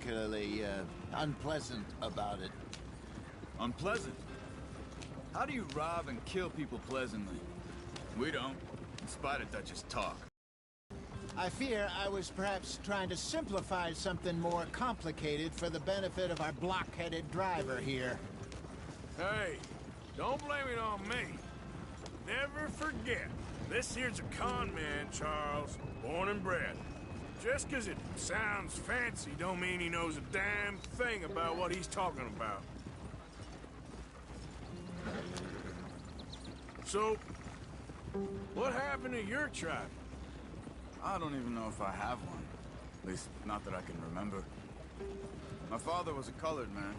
particularly unpleasant about it. Unpleasant? How do you rob and kill people pleasantly? We don't, in spite of Dutch's talk. I fear I was perhaps trying to simplify something more complicated for the benefit of our block-headed driver here. Hey, don't blame it on me. Never forget, this here's a con man, Charles, born and bred. Just 'cause it sounds fancy don't mean he knows a damn thing about what he's talking about. So, what happened to your tribe? I don't even know if I have one. At least, not that I can remember. My father was a colored man.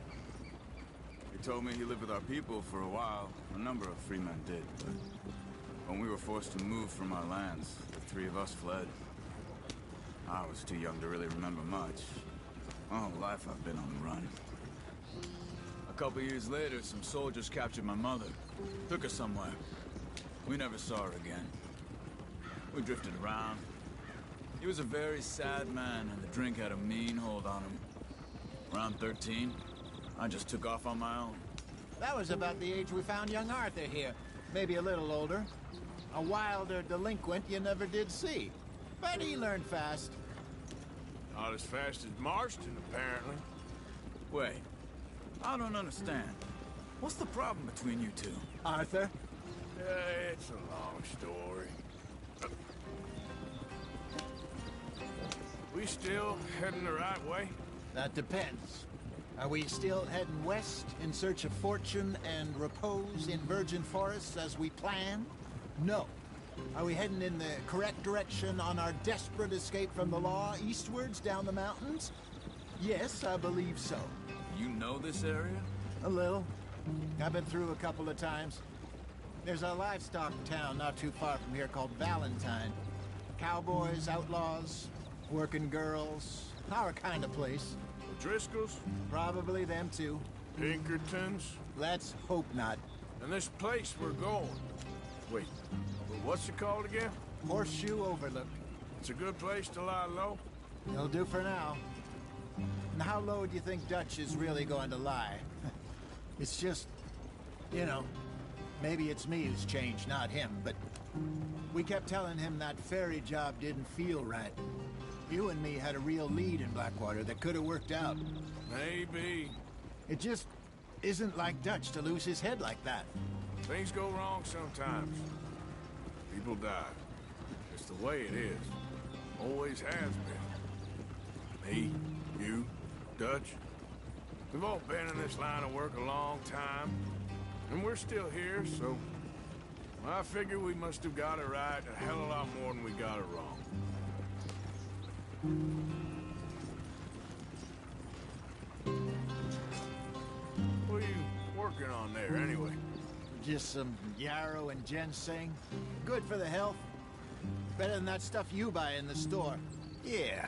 He told me he lived with our people for a while. A number of free men did, but when we were forced to move from our lands, the three of us fled. I was too young to really remember much. My whole life I've been on the run. A couple years later, some soldiers captured my mother. Took her somewhere. We never saw her again. We drifted around. He was a very sad man, and the drink had a mean hold on him. Around 13, I just took off on my own. That was about the age we found young Arthur here. Maybe a little older. A wilder delinquent you never did see. But he learned fast. Not as fast as Marston, apparently. Wait, I don't understand. What's the problem between you two? Arthur? It's a long story. We still heading the right way? That depends. Are we still heading west in search of fortune and repose in virgin forests as we planned? No. Are we heading in the correct direction on our desperate escape from the law eastwards down the mountains? Yes, I believe so. You know this area? A little. I've been through a couple of times. There's a livestock town not too far from here called Valentine. Cowboys, outlaws, working girls, our kind of place. Driscoll's? Probably them too. Pinkertons? Let's hope not. And this place we're going. Wait, what's it called again? Horseshoe Overlook. It's a good place to lie low? It'll do for now. And how low do you think Dutch is really going to lie? It's just, you know, maybe it's me who's changed, not him, but we kept telling him that ferry job didn't feel right. You and me had a real lead in Blackwater that could have worked out. Maybe. It just isn't like Dutch to lose his head like that. Things go wrong sometimes. People die. It's the way it is. Always has been. Me, you, Dutch. We've all been in this line of work a long time. And we're still here, so I figure we must have got it right a hell of a lot more than we got it wrong. What are you working on there, anyway? Just some yarrow and ginseng. Good for the health. Better than that stuff you buy in the store. Yeah,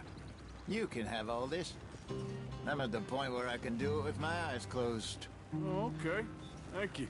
you can have all this. I'm at the point where I can do it with my eyes closed. Oh, okay. Thank you.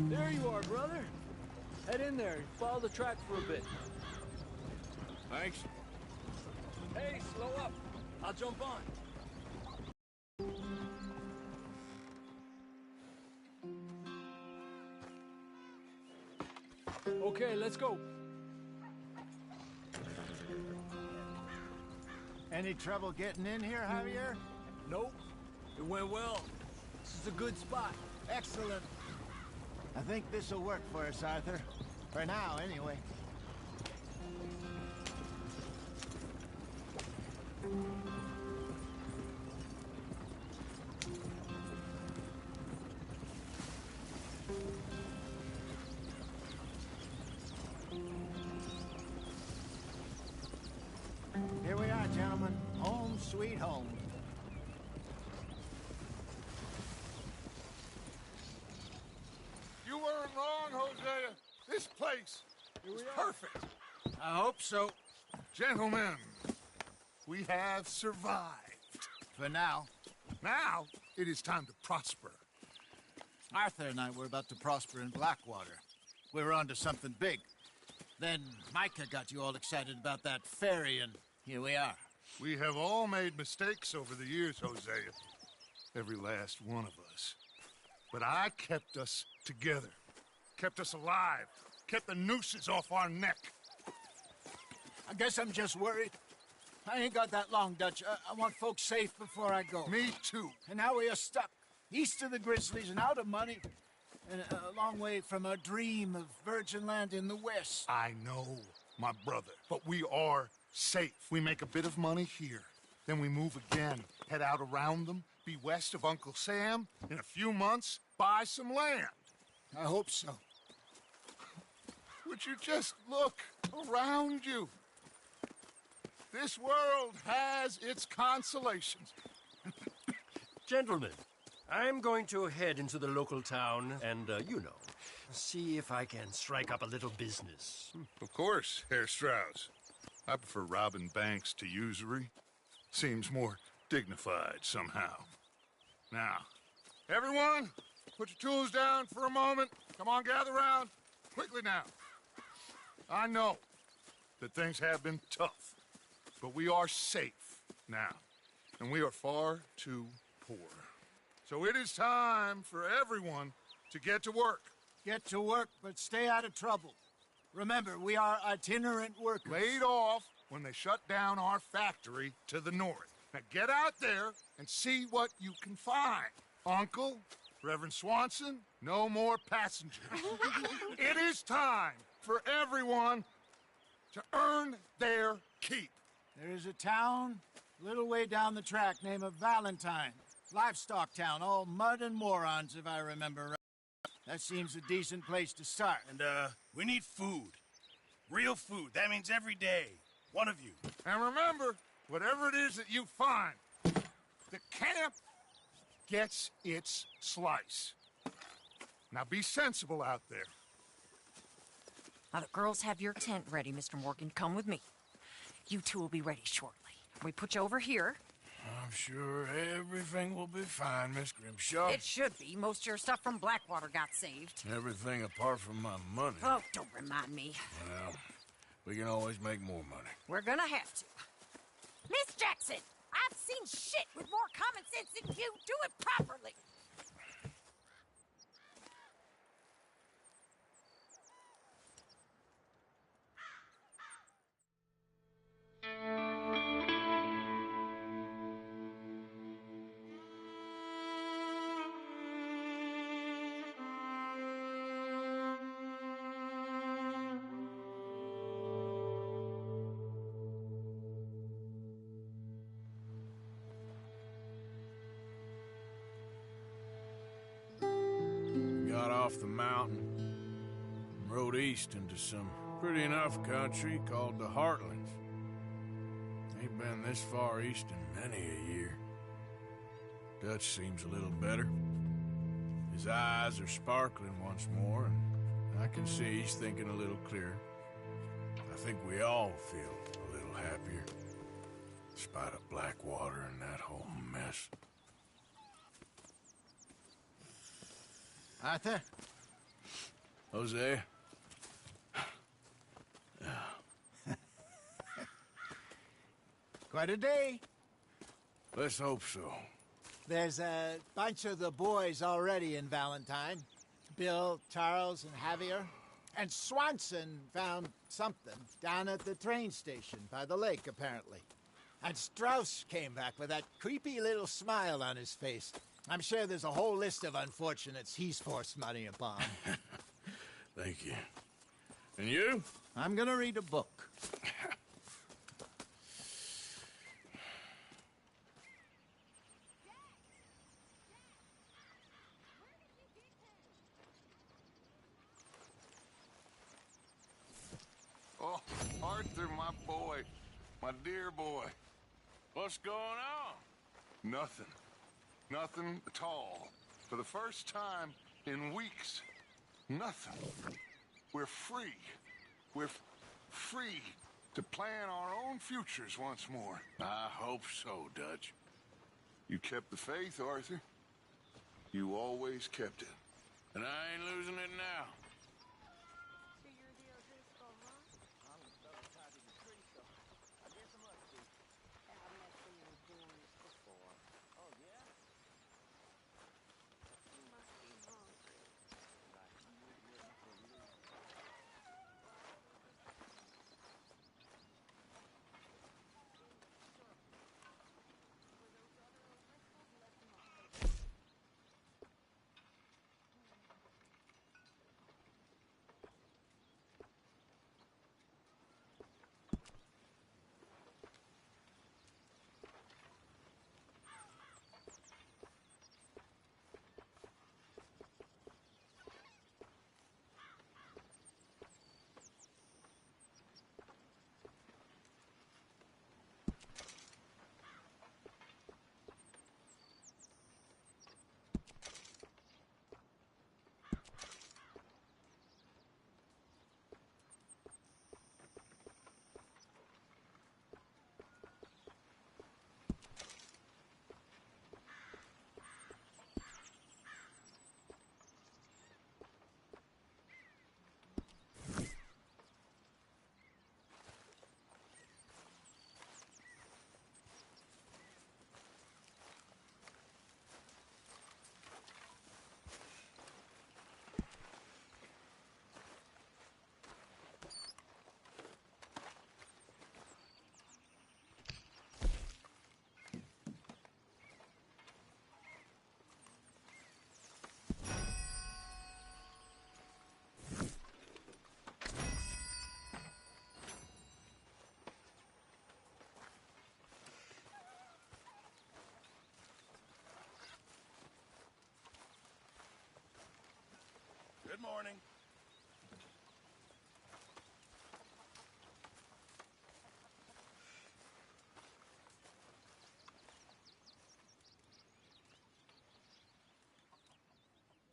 There you are, brother. Head in there and follow the track for a bit. Thanks. Hey, slow up. I'll jump on. Okay, let's go. Any trouble getting in here, Javier? Nope. It went well. This is a good spot. Excellent. I think this'll work for us, Arthur. For now, anyway. sweet home. You weren't wrong, Hosea. This place is perfect. I hope so. Gentlemen, we have survived. For now. Now, it is time to prosper. Arthur and I were about to prosper in Blackwater. We were onto something big. Then Micah got you all excited about that ferry, and here we are. We have all made mistakes over the years, Hosea. Every last one of us. But I kept us together. Kept us alive. Kept the nooses off our neck. I guess I'm just worried. I ain't got that long, Dutch. I want folks safe before I go. Me too. And now we are stuck, east of the Grizzlies and out of money, and a long way from our dream of virgin land in the west. I know, my brother, but we are safe. We make a bit of money here, then we move again, head out around them, be west of Uncle Sam, in a few months, buy some land. I hope so. Would you just look around you? This world has its consolations. Gentlemen, I'm going to head into the local town and, see if I can strike up a little business. Of course, Herr Strauss. I prefer robbing banks to usury. Seems more dignified somehow. Now, everyone, put your tools down for a moment. Come on, gather round. Quickly now. I know that things have been tough, but we are safe now, and we are far too poor. So it is time for everyone to get to work. Get to work, but stay out of trouble. Remember, we are itinerant workers. Laid off when they shut down our factory to the north. Now get out there and see what you can find. Uncle, Reverend Swanson, no more passengers. It is time for everyone to earn their keep. There is a town a little way down the track named Valentine. Livestock town, all mud and morons, if I remember right. That seems a decent place to start. And, we need food. Real food. That means every day. One of you. And remember, whatever it is that you find, the camp gets its slice. Now be sensible out there. Now the girls have your tent ready, Mr. Morgan. Come with me. You two will be ready shortly. We put you over here. I'm sure everything will be fine, Miss Grimshaw. It should be. Most of your stuff from Blackwater got saved. Everything apart from my money. Oh, don't remind me. Well, we can always make more money. We're gonna have to. Miss Jackson, I've seen shit with more common sense than you. Do it properly. Got off the mountain and rode east into some pretty enough country called the Heartlands. Ain't been this far east in many a year. Dutch seems a little better. His eyes are sparkling once more, and I can see he's thinking a little clearer. I think we all feel a little happier, in spite of Blackwater and that whole mess. Arthur? Jose? Quite a day. Let's hope so. There's a bunch of the boys already in Valentine. Bill, Charles, and Javier. And Swanson found something down at the train station by the lake, apparently. And Strauss came back with that creepy little smile on his face. I'm sure there's a whole list of unfortunates he's forced money upon. Thank you. And you? I'm gonna read a book. Oh, Arthur, my boy. My dear boy. What's going on? Nothing. Nothing at all. For the first time in weeks. Nothing. We're free. We're free to plan our own futures once more. I hope so, Dutch. You kept the faith, Arthur. You always kept it. And I ain't losing it now. Good morning.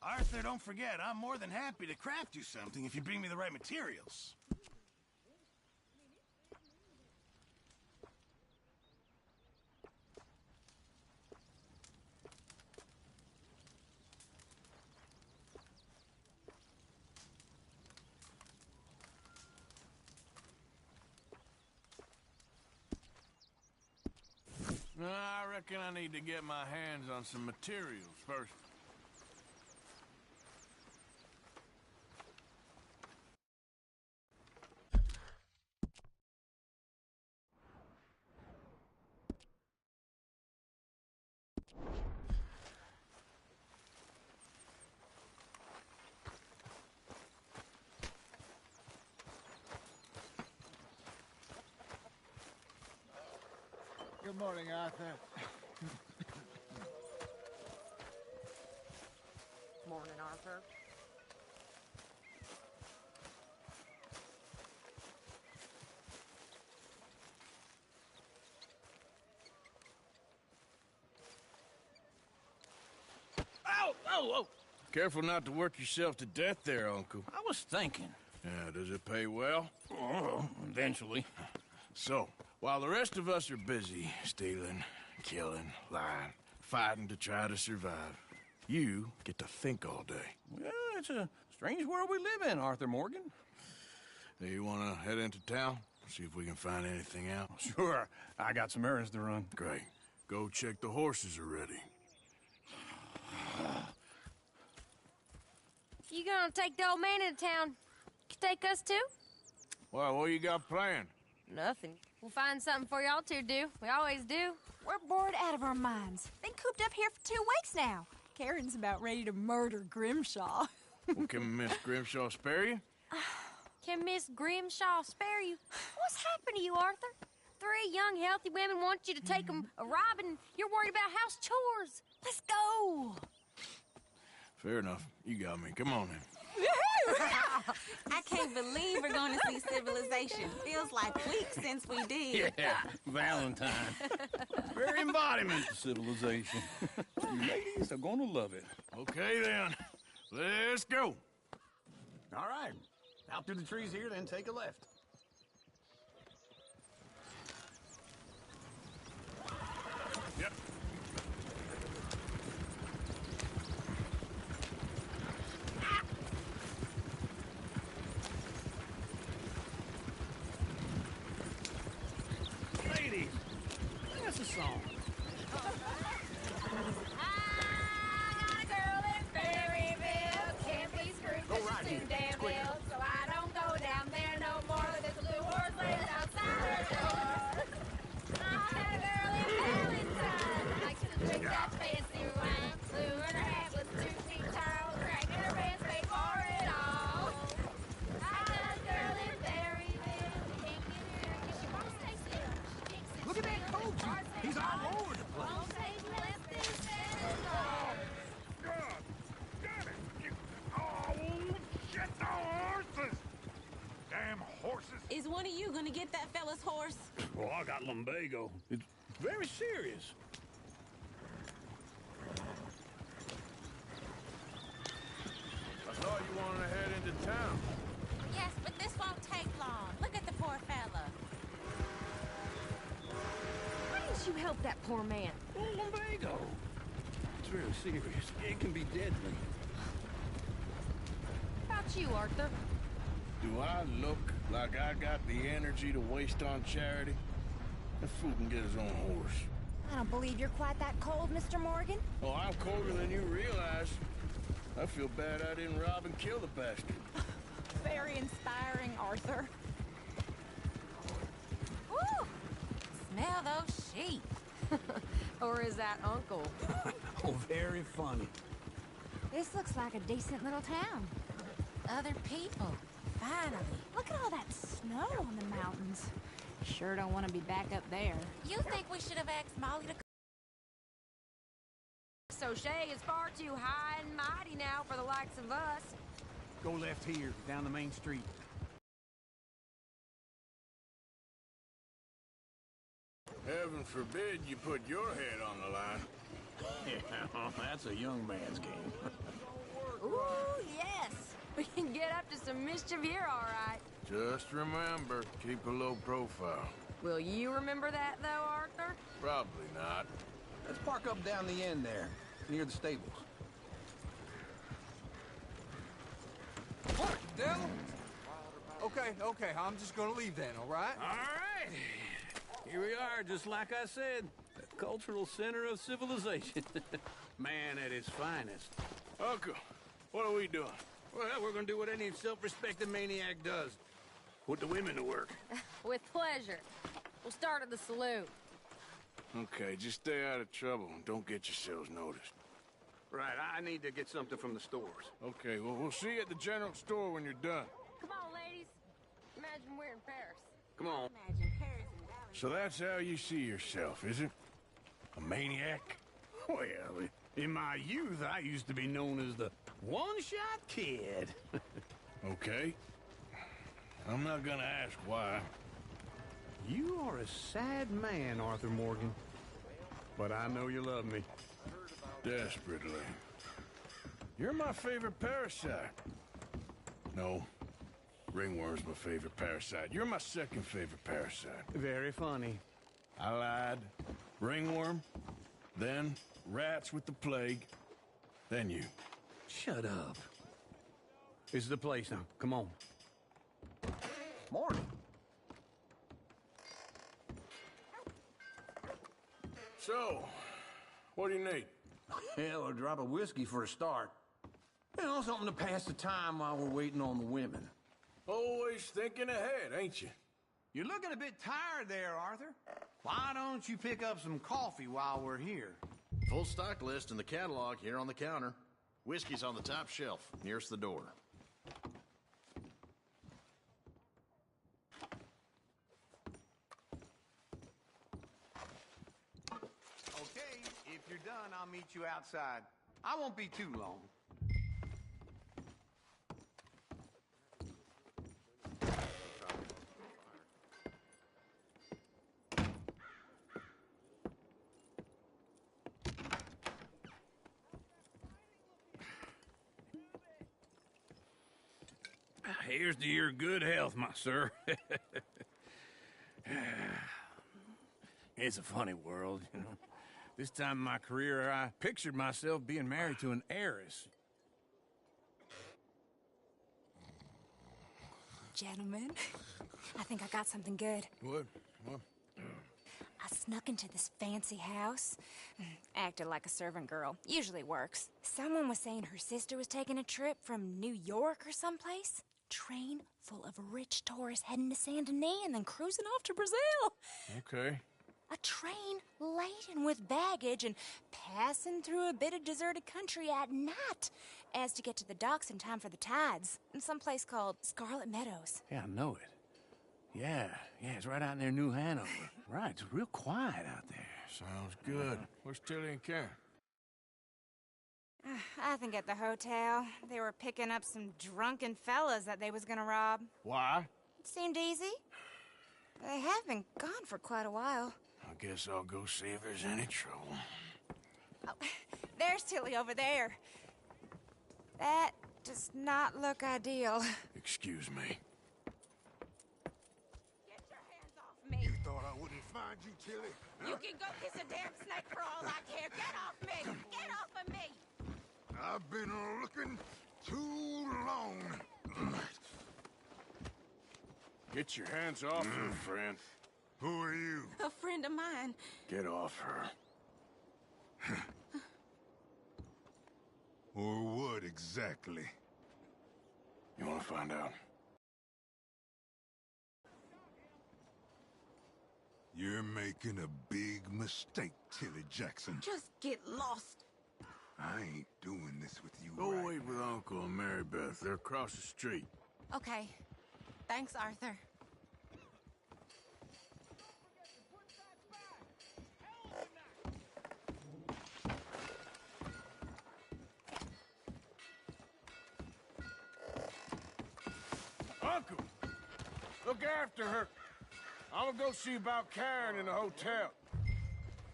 Arthur, don't forget, I'm more than happy to craft you something if you bring me the right materials. I reckon I need to get my hands on some materials first. Good morning, Arthur. Morning, Arthur. Ow! Oh, oh! Careful not to work yourself to death there, Uncle. I was thinking. Yeah, does it pay well? Oh, eventually. So, while the rest of us are busy stealing, killing, lying, fighting to try to survive, you get to think all day. Well, it's a strange world we live in, Arthur Morgan. Hey, you want to head into town? See if we can find anything out? Sure. I got some errands to run. Great. Go check the horses are ready. You gonna take the old man into town? You take us too? Well, what you got planned? Nothing. We'll find something for y'all to do. We always do. We're bored out of our minds. Been cooped up here for 2 weeks now. Karen's about ready to murder Grimshaw. Well, can Miss Grimshaw spare you? Can Miss Grimshaw spare you? What's happened to you, Arthur? 3 young, healthy women want you to take them a robbing. You're worried about house chores. Let's go. Fair enough. You got me. Come on then. Woohoo! I can't believe we're going to see civilization. Feels like weeks since we did. Yeah, Valentine. Very embodiment of civilization. You ladies are gonna love it. Okay, then. Let's go. All right. Out through the trees here, then take a left. Yep. Ladies, sing us a song. Look at that coach. He's all over the place. God damn it! Oh, shit, the horses! Damn horses! Is one of you going to get that fella's horse? Well, I got lumbago. It's very serious. I thought you wanted to head into town. Yes, but this won't take long. Look at the poor fella. Why didn't you help that poor man? Well, lumbago. It's very serious. It can be deadly. How about you, Arthur? Do I look like I got the energy to waste on charity? That fool can get his own horse. I don't believe you're quite that cold, Mr. Morgan. Oh, I'm colder than you realize. I feel bad I didn't rob and kill the bastard. Very inspiring, Arthur. Woo! Smell those sheep. Or is that Uncle? Oh, very funny. This looks like a decent little town. Other people. Finally. Look at all that snow on the mountains. Sure don't want to be back up there. You think we should have asked Molly to... Sochet is far too high and mighty now for the likes of us. Go left here, down the main street. Heaven forbid you put your head on the line. Yeah, that's a young man's game. Ooh, yes. We can get up to some mischief here, all right. Just remember, keep a low profile. Will you remember that, though, Arthur? Probably not. Let's park up down the end there, near the stables. What, devil? Okay, I'm just gonna leave then, all right? All right. Here we are, just like I said. The cultural center of civilization. Man at his finest. Uncle, what are we doing? Well, we're gonna do what any self-respecting maniac does. Put the women to work. With pleasure. We'll start at the saloon. Okay, just stay out of trouble and don't get yourselves noticed. Right, I need to get something from the stores. Okay, well, we'll see you at the general store when you're done. Come on, ladies. Imagine we're in Paris. Come on. Imagine Paris and Dallas. So that's how you see yourself, is it? A maniac? Well, in my youth, I used to be known as the one-shot kid. Okay. I'm not gonna ask why. You are a sad man, Arthur Morgan. But I know you love me. Desperately. You're my favorite parasite. No. Ringworm's my favorite parasite. You're my second favorite parasite. Very funny. I lied. Ringworm, then rats with the plague, then you. Shut up. This is the place now. Come on. Morning. So, what do you need? Hell, a drop of whiskey for a start. You know, something to pass the time while we're waiting on the women. Always thinking ahead, ain't you? You're looking a bit tired there, Arthur. Why don't you pick up some coffee while we're here? Full stock list in the catalog here on the counter. Whiskey's on the top shelf, nearest the door. Okay, if you're done, I'll meet you outside. I won't be too long. Here's to your good health, my sir. It's a funny world, you know. This time in my career, I pictured myself being married to an heiress. Gentlemen, I think I got something good. What? I snuck into this fancy house. Acted like a servant girl. Usually works. Someone was saying her sister was taking a trip from New York or someplace. Train full of rich tourists heading to Saint Denis and then cruising off to Brazil. Okay. A train laden with baggage and passing through a bit of deserted country at night as to get to the docks in time for the tides in some place called Scarlet Meadows. Yeah, I know it. Yeah, it's right out near New Hanover. Right, it's real quiet out there. Sounds good. Where's Tilly and Karen? I think at the hotel. They were picking up some drunken fellas that they was gonna rob. Why? It seemed easy. They have been gone for quite a while. I guess I'll go see if there's any trouble. Oh, there's Tilly over there. That does not look ideal. Excuse me. Get your hands off me. You thought I wouldn't find you, Tilly? You can go kiss a damn snake for all I care. Get off me! Get off of me! I've been looking too long. Get your hands off her, friend. Who are you? A friend of mine. Get off her. Or what exactly? You want to find out? You're making a big mistake, Tilly Jackson. Just get lost. I ain't doing this with you Go right wait with Uncle and Mary Beth. They're across the street. Okay. Thanks, Arthur. Uncle! Look after her. I'm gonna go see about Karen in the hotel.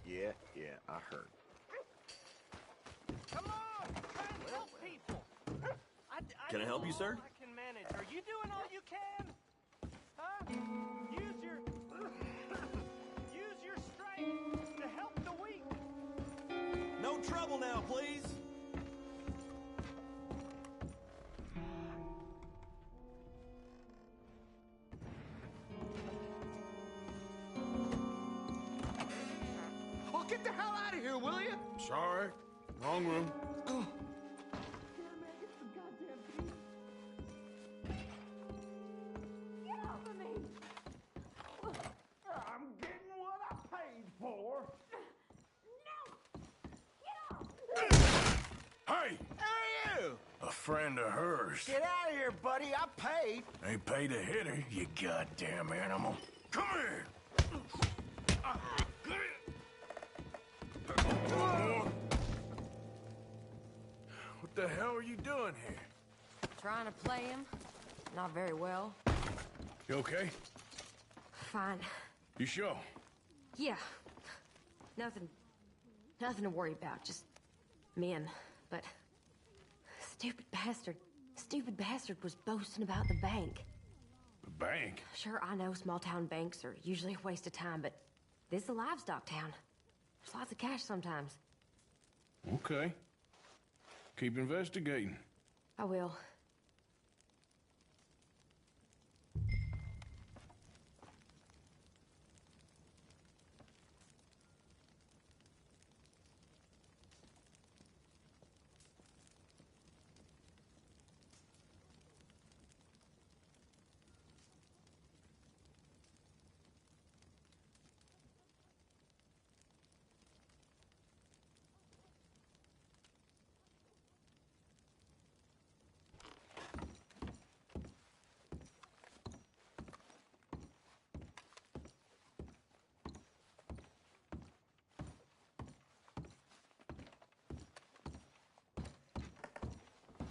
Yeah, I heard. Come on! Try and help people! Can I help you, sir? I can manage. Are you doing all you can? Huh? Use your strength to help the weak. No trouble now, please. Oh, get the hell out of here, will you? Sorry. Wrong room. I'm getting what I paid for. Hey! Hey, you! A friend of hers. Get out of here, buddy. I paid. Ain't paid to hit her, you goddamn animal. Come here! What the hell are you doing here? Trying to play him. Not very well. You okay? Fine. You sure? Yeah. Nothing to worry about. Just men. But stupid bastard was boasting about the bank. The bank? Sure, I know small town banks are usually a waste of time, but this is a livestock town. There's lots of cash sometimes. Okay. Keep investigating. I will.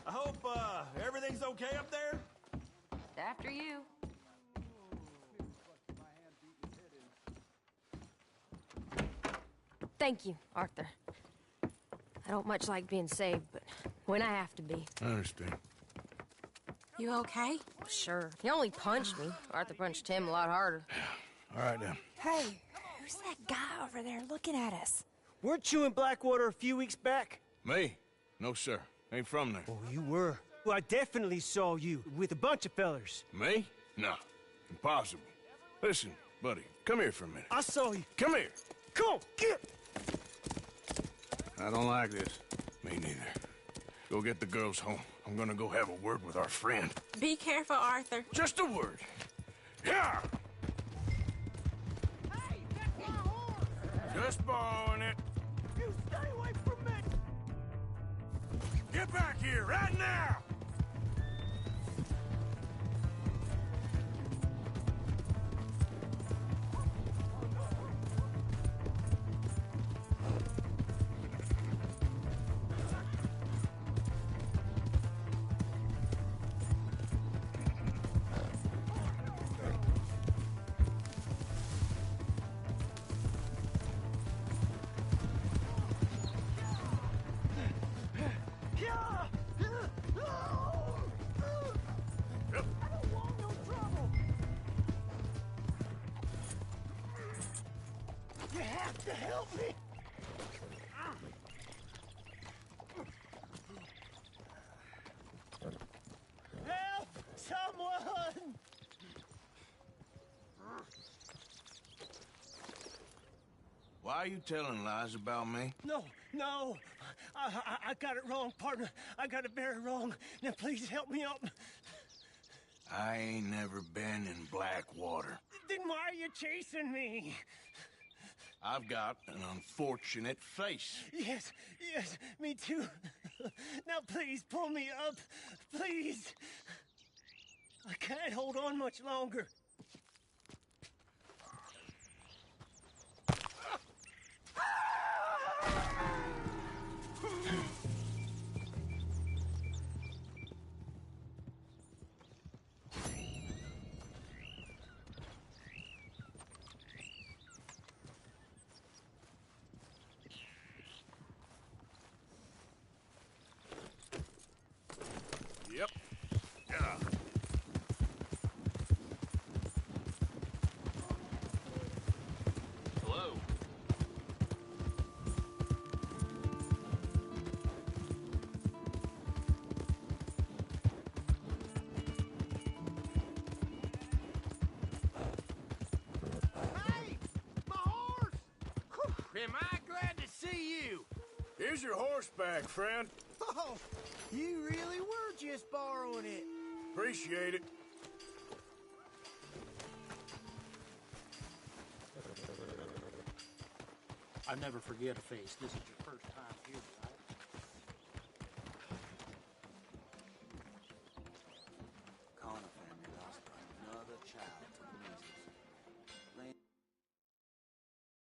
I hope, everything's okay up there? After you. Thank you, Arthur. I don't much like being saved, but when I have to be. I understand. You okay? Sure. He only punched me. Arthur punched him a lot harder. All right, then. Hey, who's that guy over there looking at us? Weren't you in Blackwater a few weeks back? Me? No, sir. Ain't from there. Oh, you were. Well, I definitely saw you with a bunch of fellers. Me? No. Impossible. Listen, buddy, come here for a minute. I saw you. Come here. Come on, get! I don't like this. Me neither. Go get the girls home. I'm gonna go have a word with our friend. Be careful, Arthur. Just a word. Yeah! Hey, that's my horse! Just borrowing it. You stay away from me! Get back here, right now! You have to help me! Help! Someone! Why are you telling lies about me? No, no. I got it wrong, partner. I got it very wrong. Now please help me up. I ain't never been in Blackwater. Then why are you chasing me? I've got an unfortunate face. Yes, yes, me too. Now please pull me up. Please. I can't hold on much longer. Yep. Yeah. Hello. Hey! My horse! Am I glad to see you? Here's your horseback, friend. Oh, you really were just borrowing it. Appreciate it. I never forget a face. This is your first time here.